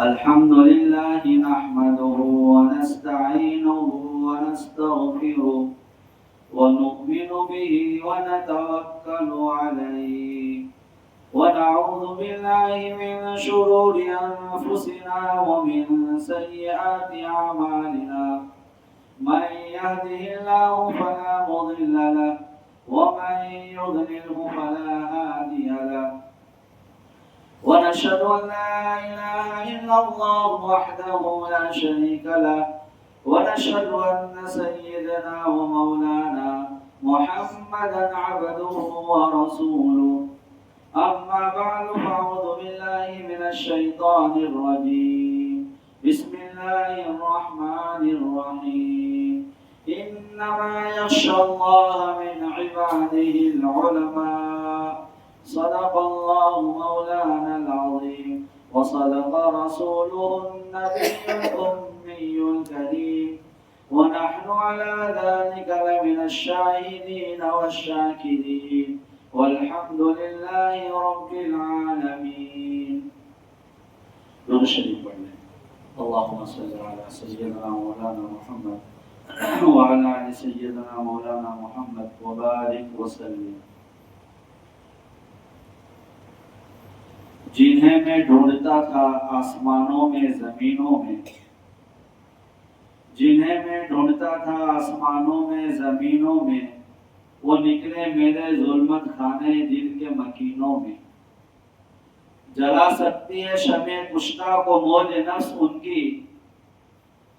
الحمد لله نحمده ونستعينه ونستغفره ونؤمن به ونتوكل عليه ونعوذ بالله من شرور أنفسنا ومن سيئات أعمالنا من يهده الله فلا مضل له ومن يضلله فلا هادي له ونشهد أن لا إله إلا الله وحده لا شريك له ونشهد أن سيدنا ومولانا محمدا عبده ورسوله أما بعد فأعوذ بالله من الشيطان الرجيم بسم الله الرحمن الرحيم إنما يخشى الله من عباده العلماء صدق الله مولانا العظيم وصدق رسوله النبي الأمي الكريم ونحن على ذلك لمن الشاهدين والشاكرين والحمد لله رب العالمين. درود شریف پڑھ لیں. اللهم صل على سيدنا مولانا محمد وعلى آل سيدنا مولانا محمد وبارك وسلم. جنہیں میں ڈھونڈتا تھا آسمانوں میں زمینوں میں، جنہیں میں ڈھونڈتا تھا آسمانوں میں زمینوں میں، وہ نکلے میرے ظلمت خانے دل کے مکینوں میں. جلا سکتی ہے شمع کشتہ کو موج نفس ان کی،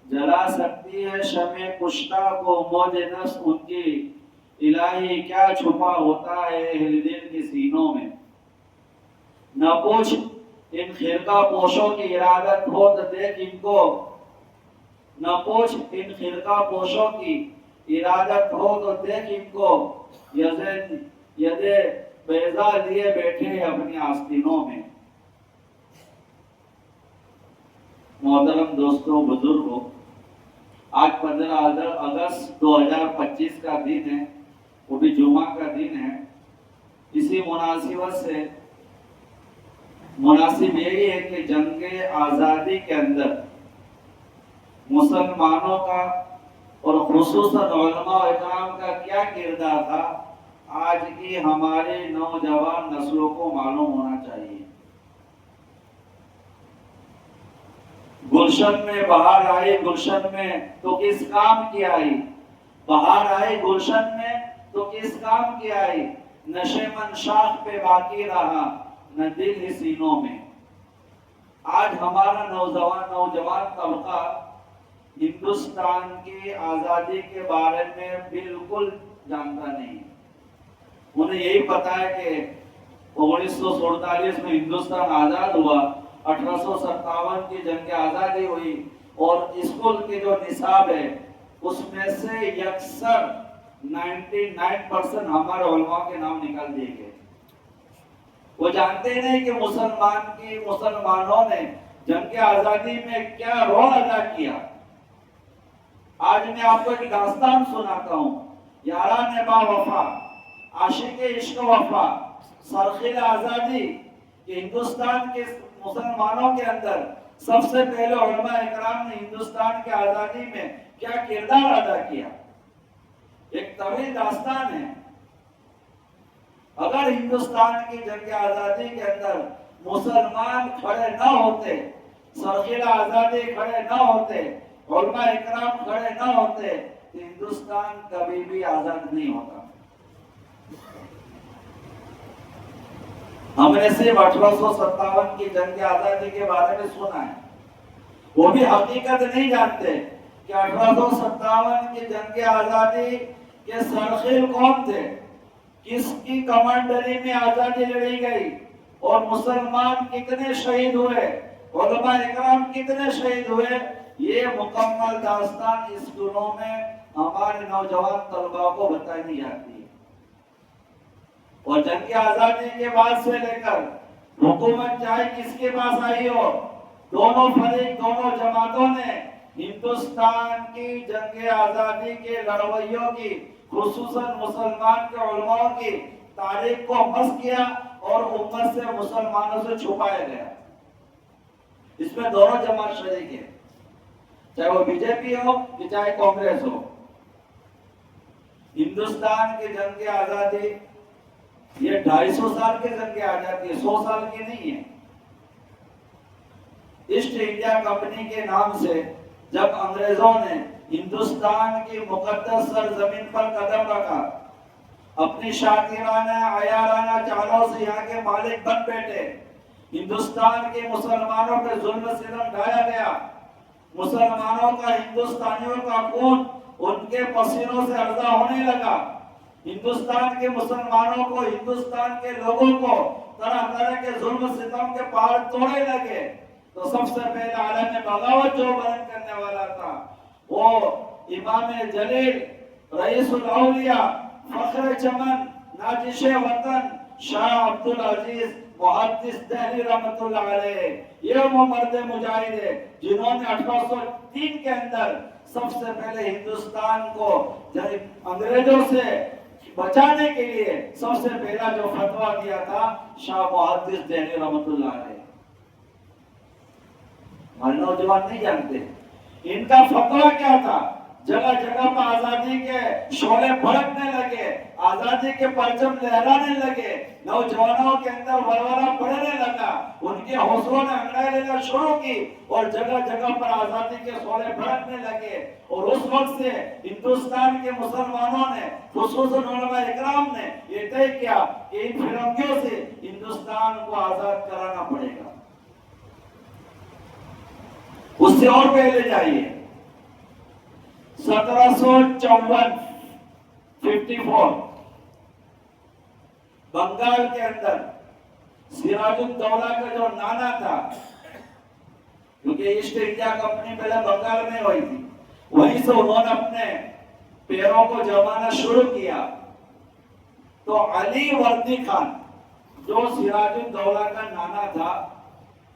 جلا سکتی ہے شمع کشتہ کو موج نفس ان کی. الہی کیا چھپا ہوتا ہے اہل دل کے سینوں میں. نہ پوچھ ان خرقہ پوشوں کی ارادت ہو تو دیکھ ان کو، نہ پوچھ ان خرقہ پوشوں کی ارادت ہو تو دیکھ ان کو. یدے بیضا لیے بیٹھے اپنی آستینوں میں. محترم دوستوں، بزرگوں، آج 15 اگست 2025 کا دن ہے، وہ بھی جمعہ کا دن ہے. اسی مناسبت سے مناسب یہی ہے کہ جنگ آزادی کے اندر مسلمانوں کا اور خصوصاً علماء و اکرام کا کیا کردار تھا، آج کی ہمارے نوجوان نسلوں کو معلوم ہونا چاہیے. گلشن میں بہار آئی، گلشن میں تو کس کام کی آئی. بہار آئی گلشن میں تو کس کام کی آئی. نشے من شاخ پہ باقی رہا نہ دل ہی سینوں میں. آج ہمارا نوجوان طبقہ ہندوستان کی آزادی کے بارے میں بالکل جانتا نہیں. انہیں یہی پتا ہے کہ 1947 میں ہندوستان آزاد ہوا، 1857 کی جنگ آزادی ہوئی، اور اسکول کے جو نصاب ہے اس میں سے یکسر 99% ہمارے علماء کے نام نکال دیے گئے. وہ جانتے نہیں کہ مسلمانوں نے جنگ آزادی میں کیا رول ادا کیا. آج میں آپ کو ایک داستان سناتا ہوں. یاران با وفا، عاشق عشق وفا، سرخیل آزادی. کہ ہندوستان کے مسلمانوں کے اندر سب سے پہلے علماء اکرام نے ہندوستان کے آزادی میں کیا کردار ادا کیا. ایک طویل داستان ہے. اگر ہندوستان کی جنگ آزادی کے اندر مسلمان کھڑے نہ ہوتے، سرخیل آزادی کھڑے نہ ہوتے، علماء اکرام کھڑے نہ ہوتے، تو ہندوستان کبھی بھی آزاد نہیں ہوتا. ہم نے صرف 1857 کی جنگ آزادی کے بارے میں سنا ہے، وہ بھی حقیقت نہیں جانتے کہ 1857 کی جنگ آزادی کے سرخیل کون تھے، کس کی کمانڈری میں آزادی لڑی گئی، اور مسلمان کتنے شہید ہوئے، علماء اکرام کتنے شہید ہوئے. یہ مکمل داستان اسکولوں میں ہمارے نوجوان طلباء کو بتائی نہیں جاتی ہے. اور جنگ آزادی کے بعد سے لے کر حکومت چاہے کس کے پاس آئی ہو، دونوں فریق، دونوں جماعتوں نے ہندوستان کی جنگ آزادی کے لڑویوں کی، خصوصاً مسلمان کے علماء کی تاریخ کو مسخ کیا اور امت سے، مسلمانوں سے چھپایا گیا. اس میں دونوں جماعت شریک ہے، چاہے وہ بی جے پی ہو کہ چاہے کانگریس ہو۔ ہندوستان کی جنگ آزادی یہ 250 سال کی جنگ آزادی ہے، 100 سال کی نہیں ہے۔ ایسٹ انڈیا کمپنی کے نام سے جب انگریزوں نے ہندوستان کی مقدس سرزمین پر قدم رکھا، اپنی شاکرانہ عیارانہ چالوں سے یہاں کے مالک بن بیٹھے، ہندوستان کے مسلمانوں پہ ظلم ستم ڈھایا گیا، مسلمانوں کا ہندوستانیوں کا خون ان کے پسینوں سے ارزا ہونے لگا، ہندوستان کے مسلمانوں کو، ہندوستان کے لوگوں کو طرح طرح کے ظلم ستم کے پہاڑ توڑے لگے، تو سب سے پہلے عالم بغاوت جو بیان کرنے والا تھا وہ امام جلیل، رئیس الاولیاء، فخر چمن، ناجش وطن، شاہ عبدالعزیز محدث دہلی رحمۃ اللہ علیہ، یہ وہ مرد مجاہد ہے جنہوں نے 1803 کے اندر سب سے پہلے ہندوستان کو انگریزوں سے بچانے کے لیے سب سے پہلا جو فتویٰ دیا تھا شاہ محدث دہلی رحمۃ اللہ علیہ۔ ہمارے نوجوان نہیں جانتے ان کا فتویٰ کیا تھا۔ جگہ جگہ پر آزادی کے شعلے بھڑکنے لگے، آزادی کے پرچم لہرانے لگے، نوجوانوں کے اندر ولولہ بڑھنے لگا، ان کے حوصلوں نے انگڑائی لینا شروع کی اور جگہ جگہ پر آزادی کے شعلے بھڑکنے لگے۔ اور اس وقت سے ہندوستان کے مسلمانوں نے، خصوصاً علماء اکرام نے یہ طے کیا کہ ان فرنگیوں سے ہندوستان کو آزاد کرانا پڑے گا۔ اس سے اور پہلے جائیے، 1754 بنگال کے اندر سراج الدولہ کا جو نانا تھا، کیونکہ ایسٹ انڈیا کمپنی پہلے بنگال میں ہوئی تھی، وہیں سے انہوں نے اپنے پیروں کو جمانا شروع کیا، تو علی وردی خان جو سراج الدولہ کا نانا تھا،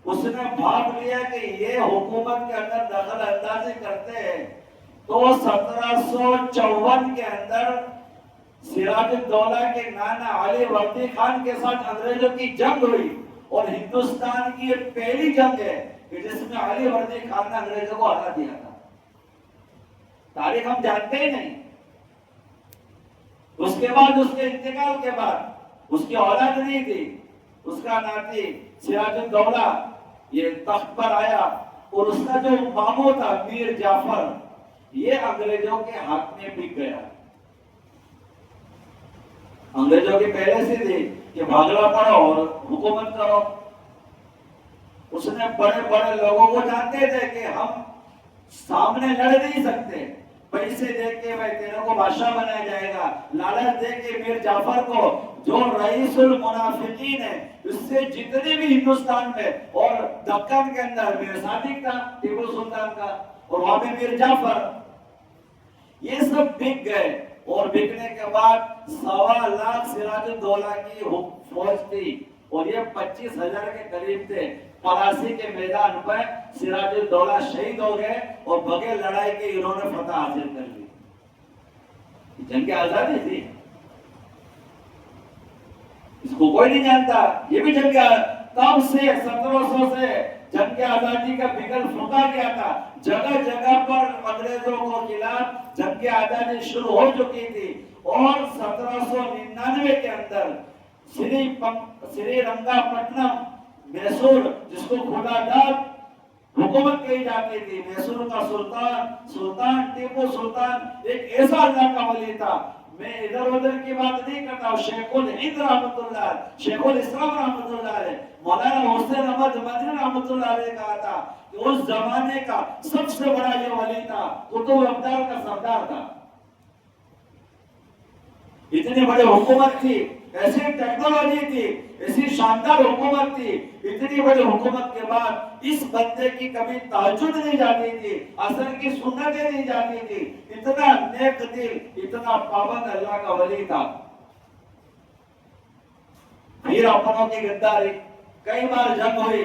اس نے بھاپ لیا کہ یہ حکومت کے اندر دخل اندازی کرتے ہیں، تو 1754 کے اندر سراج الدولہ کے نانا علی وردی خان کے ساتھ انگریزوں کی جنگ ہوئی، اور ہندوستان کی یہ پہلی جنگ ہے کہ جس میں علی وردی خان نے انگریزوں کو ہرا دیا تھا۔ تاریخ ہم جانتے ہی نہیں۔ اس کے بعد، اس کے انتقال کے بعد، اس کی اولاد نہیں تھی، اس کا ناتی سراج الدولہ یہ تخت پر آیا، اور اس کا جو ماموں تھا میر جعفر، یہ انگریزوں کے ہاتھ میں بک گیا۔ انگریزوں کی پہلے سے تھی کہ بھاگنا پڑو اور حکومت کرو۔ اس نے بڑے بڑے لوگوں کو جانتے تھے کہ ہم سامنے لڑ نہیں سکتے، پیسے دے کے بھائی تیرے کو بادشاہ بنایا جائے گا، لالچ دے کے میر جعفر کو جو رئیس المنافقین ہے، اس سے جتنے بھی ہندوستان میں اور دکن کے اندر میر صادق تھا ٹیپو سلطان کا، اور وہاں پہ میر جعفر، یہ سب بک گئے، اور بکنے کے بعد 1.25 لاکھ سراج الدولہ کی فوج تھی، اور یہ 25,000 کے قریب تھے۔ پلاسی کے میدان پر سراج الدولہ شہید ہو گئے، اور بغیر لڑائی کے انہوں نے فتح حاصل کر لی۔ جنگ آزادی تھی، اس کو کوئی نہیں جانتا۔ یہ بھی جنگ تب سے 1700 سے جنگ آزادی کا بگل پھونکا گیا تھا، جگہ جگہ پر انگریزوں کو خلاف جنگ آزادی شروع ہو چکی تھی، اور 1799 کے اندر سری رنگا پٹنم میسور، جس کو خدا داد حکومت کہی جاتی تھی، میسور کا سلطان ٹیپو سلطان ایک ایسا اللہ کا ولی تھا۔ میں ادھر ادھر کی بات نہیں کرتا ہوں، شیخ الہند رحمۃ اللہ، شیخ الاسلام رحمۃ اللہ علیہ، مولانا حسین احمد مدنی رحمۃ اللہ علیہ کہا تھا کہ اس زمانے کا سب سے بڑا یہ ولی تھا، قطب ابدال کا سردار تھا۔ اتنی بڑی حکومت تھی، ایسی ٹیکنالوجی تھی، ایسی شاندار حکومت تھی، اتنی بڑی حکومت کے بعد اس بندے کی کبھی تہجد نہیں جاتی تھی، عصر کی سنتیں نہیں جاتی تھی، اتنا نیک دل، اتنا پابند اللہ کا ولی تھا۔ پھر اپنوں کی غداری، کئی بار جنگ ہوئی،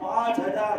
5,000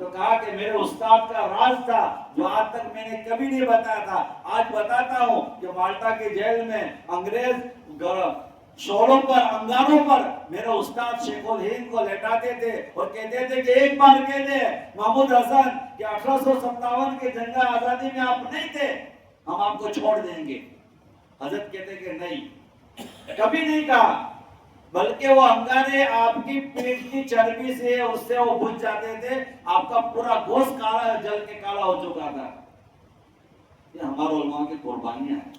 تو کہا کہ میرے استاد کا راز تھا جو آج تک میں نے کبھی نہیں بتایا تھا، آج بتاتا ہوں کہ مالٹا کے جیل میں انگریز شوروں پر، انگاروں پر میرے استاد شیخ الہند کو لٹاتے تھے اور کہتے تھے کہ ایک بار کہہ دے محمود حسن کہ 1857 کے جنگ آزادی میں آپ نہیں تھے، ہم آپ کو چھوڑ دیں گے۔ حضرت کہتے کہ نہیں، کبھی نہیں کہا، بلکہ وہ انگارے آپ کی پیٹ کی چربی سے اس سے وہ بجھ جاتے تھے، آپ کا پورا گوشت کالا جل کے کالا ہو چکا تھا۔ یہ ہمارے علماء کی قربانیاں ہیں۔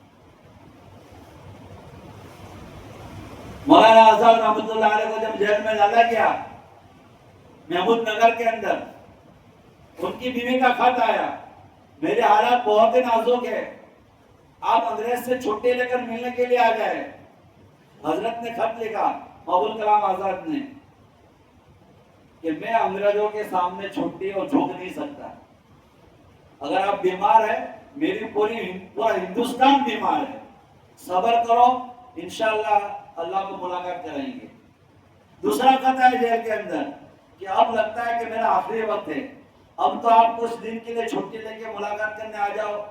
مولانا آزاد رحمۃ اللہ علیہ کو جب جیل میں ڈالا گیا محمود نگر کے اندر، ان کی بیوی کا خط آیا، میرے حالات بہت ہی نازک ہے، آپ انگریز سے چھٹی لے کر ملنے کے لیے آ جائے۔ حضرت نے خط لکھا ابوالکلام کلام آزاد نے کہ میں انگریزوں کے سامنے چھٹی اور جھک نہیں سکتا، اگر آپ بیمار ہیں، میری پورا ہندوستان بیمار ہے، صبر کرو، انشاءاللہ اللہ کو ملاقات کریں گے۔ دوسرا خط ہے جیل کے اندر کہ اب لگتا ہے کہ میرا آخری وقت ہے، اب تو آپ کچھ دن کے لیے چھٹی لے کے ملاقات کرنے آ جاؤ۔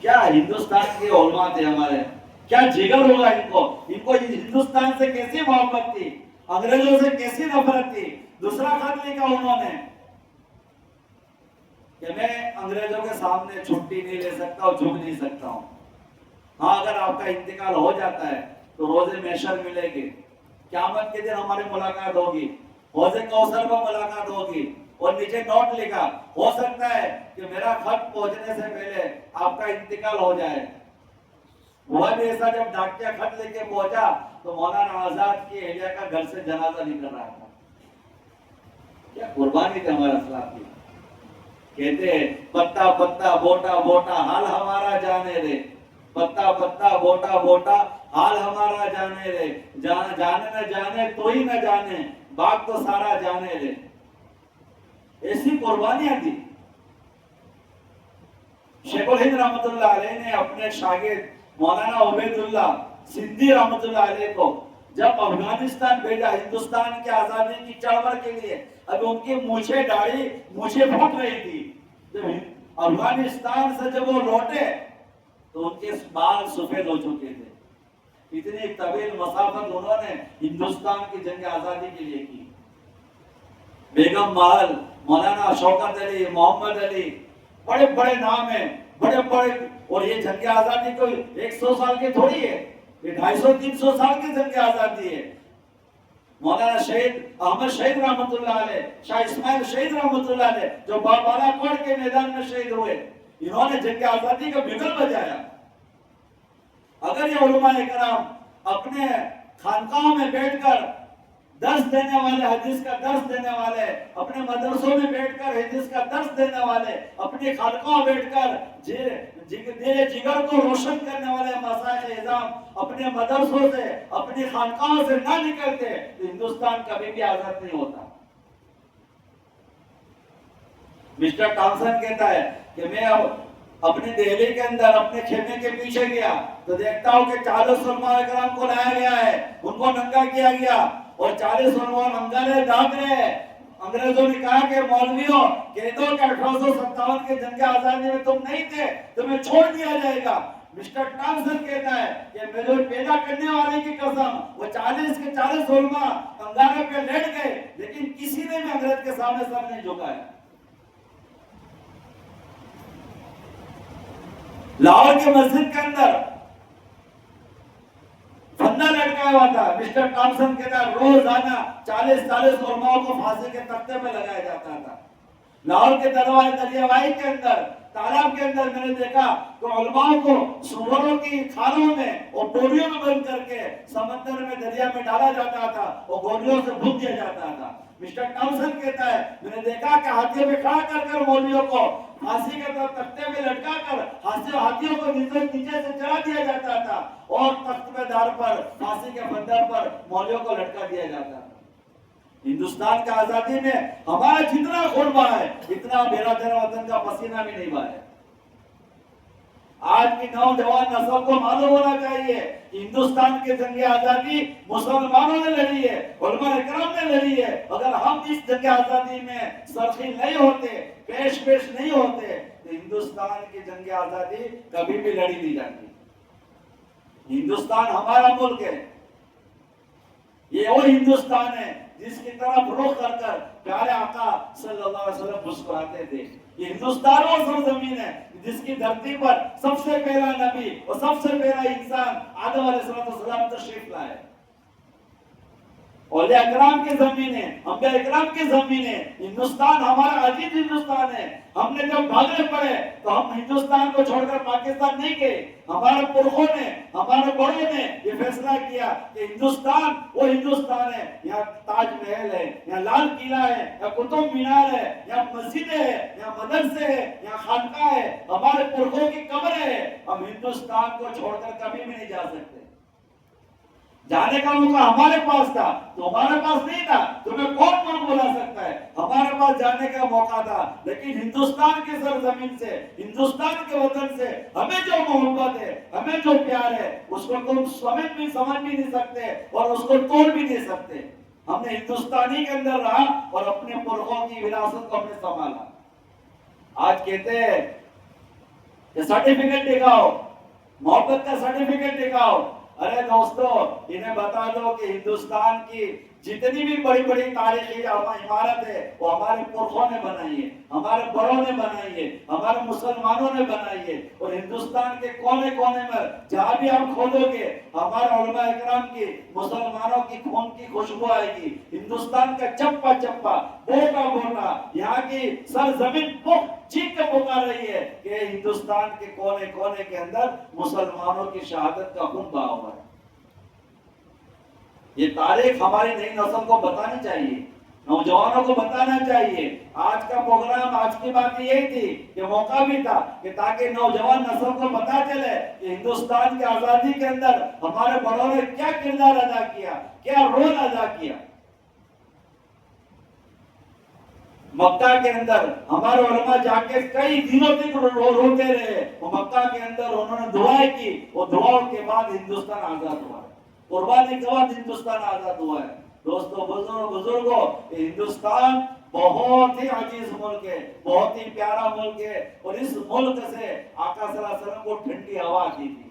کیا ہندوستان کے علماء تھے ہمارے، کیا جگر ہوگا ان کو ہندوستان سے کیسی محبت تھی، انگریزوں سے کیسی نفرت تھی۔ دوسرا خط لکھا انہوں نے کہ میں انگریزوں کے سامنے چھٹی نہیں لے سکتا اور جھک نہیں سکتا ہوں، ہاں اگر آپ کا انتقال ہو جاتا ہے تو روزے محشر ملے گی، قیامت کے دن ہماری ملاقات ہوگی، حوض کوثر میں ملاقات ہوگی۔ اور نیچے نوٹ لکھا ہو سکتا ہے کہ میرا خط پہنچنے سے پہلے آپ کا انتقال ہو جائے۔ وہ بھی ایسا جب ڈاکیا خط لے کے پہنچا تو مولانا آزاد کی اہلیہ کا گھر سے جنازہ نکل رہا تھا۔ کیا قربانی تھی ہمارے اسلاف کی۔ کہتے ہیں پتا پتا بوٹا بوٹا حال ہمارا جانے دے، پتا پتا بوٹا بوٹا حال ہمارا جانے دے، جانے نہ جانے تو ہی نہ جانے، باغ تو سارا جانے دے۔ ایسی قربانیاں دی۔ شیخ الہند رحمۃ اللہ علیہ نے اپنے شاگرد مولانا عبید اللہ سندھی رحمۃ اللہ علیہ کو جب افغانستان بھیجا ہندوستان کی آزادی کی چڑھ کے لیے، اب ان کی مونچھیں داڑھی مونچھیں پھٹ رہی تھی، جب افغانستان سے جب وہ لوٹے تو ان کے بال سفید ہو چکے تھے۔ اتنی طویل مسافت انہوں نے ہندوستان کی جنگ آزادی کے لیے کی۔ بیگم محل، مولانا شوکت علی، محمد علی، بڑے بڑے نام ہیں، بڑے بڑے، اور یہ جنگ آزادی کوئی 100 سال کی تھوڑی ہے، یہ 250-300 سال کی جنگ آزادی ہے۔ مولانا شہید احمد شہید رحمۃ اللہ علیہ، شاہ اسماعیل شہید رحمۃ اللہ علیہ جو بالا کوٹ کے میدان میں شہید ہوئے، انہوں نے جنگ آزادی کا بگل بجایا۔ اگر یہ علماء کرام اپنے خانقاہوں میں بیٹھ کر درس دینے والے، حدیث کا درس دینے والے، اپنے مدرسوں میں بیٹھ کر حدیث کا درس دینے والے، اپنی خانقاہوں بیٹھ کر دل جگر کو روشن کرنے والے مشائخ اعظام اپنے مدرسوں سے، اپنی خانقاہوں سے نہ نکلتے تو ہندوستان کبھی بھی آزاد نہیں ہوتا۔ مسٹر ٹامسن کہتا ہے کہ میں اب اپنی دہلی کے اندر اپنے خیمے کے پیچھے گیا تو دیکھتا ہوں کہ 40 علماء کرام کو لایا گیا ہے، ان کو ننگا کیا گیا اور 40 علماء انگارے داغ رہے ہیں۔ انگریزوں نے کہا کہ مولویوں کہہ دو کہ 1857 کے جنگ آزادی میں تم نہیں تھے، تمہیں چھوڑ دیا جائے گا۔ مسٹر ٹامسن کہتا ہے کہ میرے پیدا کرنے والے کی قسم، وہ 40 کے 40 علماء انگارے پہ لیٹ گئے لیکن کسی نے بھی انگریز کے سامنے سر نہیں جھکایا۔ لاہور کے مسجد کے اندر فندہ لٹکایا ہوا تھا، مسٹر ٹامسن کہتا ہے روزانہ 40 علماء کو پھانسی کے تختے پہ لگایا جاتا تھا۔ لاہور کے دریاوائی کے اندر، تالاب کے اندر میں نے دیکھا کہ علماء کو سوروں کی کھالوں میں اور گولیوں میں بند کر کے سمندر میں، دریا میں ڈالا جاتا تھا اور گولیوں سے بھون دیا جاتا تھا۔ مسٹر ٹامسن کہتا ہے میں نے دیکھا کہ ہاتھیوں پہ کھڑا کر کر مولویوں کو پھانسی کے تختے میں لٹکا کر ہاتھیوں کو نیچے سے چڑھا دیا جاتا تھا اور تخت پہ دار پر، پھانسی کے بندر پر مولویوں کو لٹکا دیا جاتا تھا۔ ہندوستان کی آزادی میں ہمارا جتنا خون بہا ہے اتنا میرا تیرا وطن کا پسینہ بھی نہیں بہا ہے۔ آج کی نوجوان نسل کو معلوم ہونا چاہیے کہ ہندوستان کے جنگ آزادی مسلمانوں نے لڑی ہے، علماء اکرام نے لڑی ہے۔ اگر ہم اس جنگ آزادی میں سرخی نہیں ہوتے، پیش نہیں ہوتے، تو ہندوستان کی جنگ آزادی کبھی بھی لڑی نہیں جاتی۔ ہندوستان ہمارا ملک ہے، یہ وہ ہندوستان ہے جس کی طرف رخ کر پیارے آقا صلی اللہ علیہ وسلم مسکراتے تھے۔ یہ ہندوستان وہ سرزمین ہے جس کی دھرتی پر سب سے پہلا نبی اور سب سے پہلا انسان آدم علیہ السلام تشریف لائے۔ اولیاء اکرام کی زمین ہے، انبیاء اکرام کی زمین ہے۔ ہندوستان ہمارا عزیز ہندوستان ہے۔ ہم نے جب بھاگنے پڑے تو ہم ہندوستان کو چھوڑ کر پاکستان نہیں گئے۔ ہمارے پرخوں نے، ہمارے بڑوں نے یہ فیصلہ کیا کہ ہندوستان وہ ہندوستان ہے، یہاں تاج محل ہے، یہاں لال قلعہ ہے، یہاں قطب مینار ہے، یہاں مسجدیں ہے، یہاں مدرسے ہے، یہاں خانقاہ ہے، ہمارے پرخوں کی قبر ہے۔ ہم ہندوستان کو چھوڑ کر کبھی بھی نہیں جا سکتے۔ جانے کا موقع ہمارے پاس تھا، تمہارے پاس نہیں تھا، تمہیں کون کون بلا سکتا ہے؟ ہمارے پاس جانے کا موقع تھا، لیکن ہندوستان کی سرزمین سے، ہندوستان کے وطن سے ہمیں جو محبت ہے، ہمیں جو پیار ہے، اس کو تم سمجھ بھی نہیں سکتے اور اس کو توڑ بھی نہیں سکتے۔ ہم نے ہندوستانی کے اندر رہا اور اپنے پرخوں کی وراثت کو ہم نے سنبھالا۔ آج کہتے ہیں کہ سرٹیفکیٹ دکھاؤ، محبت کا سرٹیفکیٹ دکھاؤ۔ ارے دوستو، انہیں بتا دو کہ ہندوستان کی جتنی بھی بڑی بڑی تاریخی عمارت ہے وہ ہمارے پرخوں نے بنائی ہے، ہمارے بڑوں نے بنائی ہے، ہمارے مسلمانوں نے بنائی ہے۔ اور ہندوستان کے کونے کونے میں جہاں بھی آپ کھودو گے ہمارے علماء اکرام کی، مسلمانوں کی خون کی خوشبو آئے گی۔ ہندوستان کا چپا چپا، بوٹا بوٹا، یہاں کی سرزمین چیخ کے پکار رہی ہے کہ ہندوستان کے کونے کونے کے اندر مسلمانوں کی شہادت کا خون بہا ہوا ہے۔ یہ تاریخ ہماری نئی نسل کو بتانی چاہیے، نوجوانوں کو بتانا چاہیے۔ آج کا پروگرام، آج کی بات یہی تھی کہ موقع بھی تھا کہ تاکہ نوجوان نسل کو پتا چلے کہ ہندوستان کی آزادی کے اندر ہمارے بڑوں نے کیا کردار ادا کیا، کیا رول ادا کیا۔ مکہ کے اندر ہمارے علماء جا کے کئی دنوں تک روتے رہے، وہ مکہ کے اندر انہوں نے دعائیں کی، وہ دعاؤں کے بعد ہندوستان آزاد ہوا ہے، قربانی کے بعد ہندوستان آزاد ہوا ہے۔ دوستو، بزرگوں، ہندوستان بہت ہی عزیز ملک ہے، بہت ہی پیارا ملک ہے، اور اس ملک سے آقا صلی اللہ علیہ وسلم کو ٹھنڈی ہوا آتی تھی۔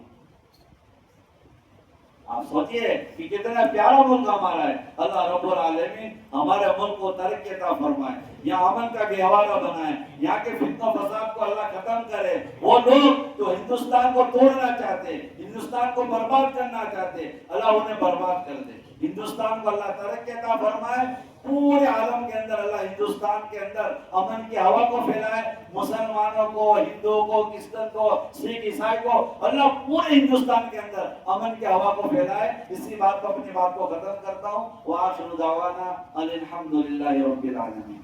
آپ سوچئے کہ کتنا پیارا ملک ہمارا ہے۔ اللہ رب العالمین ہمارے ملک کو ترقی عطا فرمائے، یہاں امن کا گہوارہ بنائے، یہاں کے فتنہ و فساد کو اللہ ختم کرے۔ وہ لوگ جو ہندوستان کو توڑنا چاہتے، ہندوستان کو برباد کرنا چاہتے، اللہ انہیں برباد کر دے۔ ہندوستان کو اللہ ترقی عطا فرمائے، پورے عالم کے اندر اللہ ہندوستان کے اندر امن کی ہوا کو پھیلائے، مسلمانوں کو، ہندوؤں کو، کرسچن کو، سکھ عیسائی کو، اللہ پورے ہندوستان کے اندر امن کی ہوا کو پھیلائے۔ اسی بات کو، اپنی بات کو ختم کرتا ہوں۔ وآخر دعوانا الحمدللہ رب العالمین۔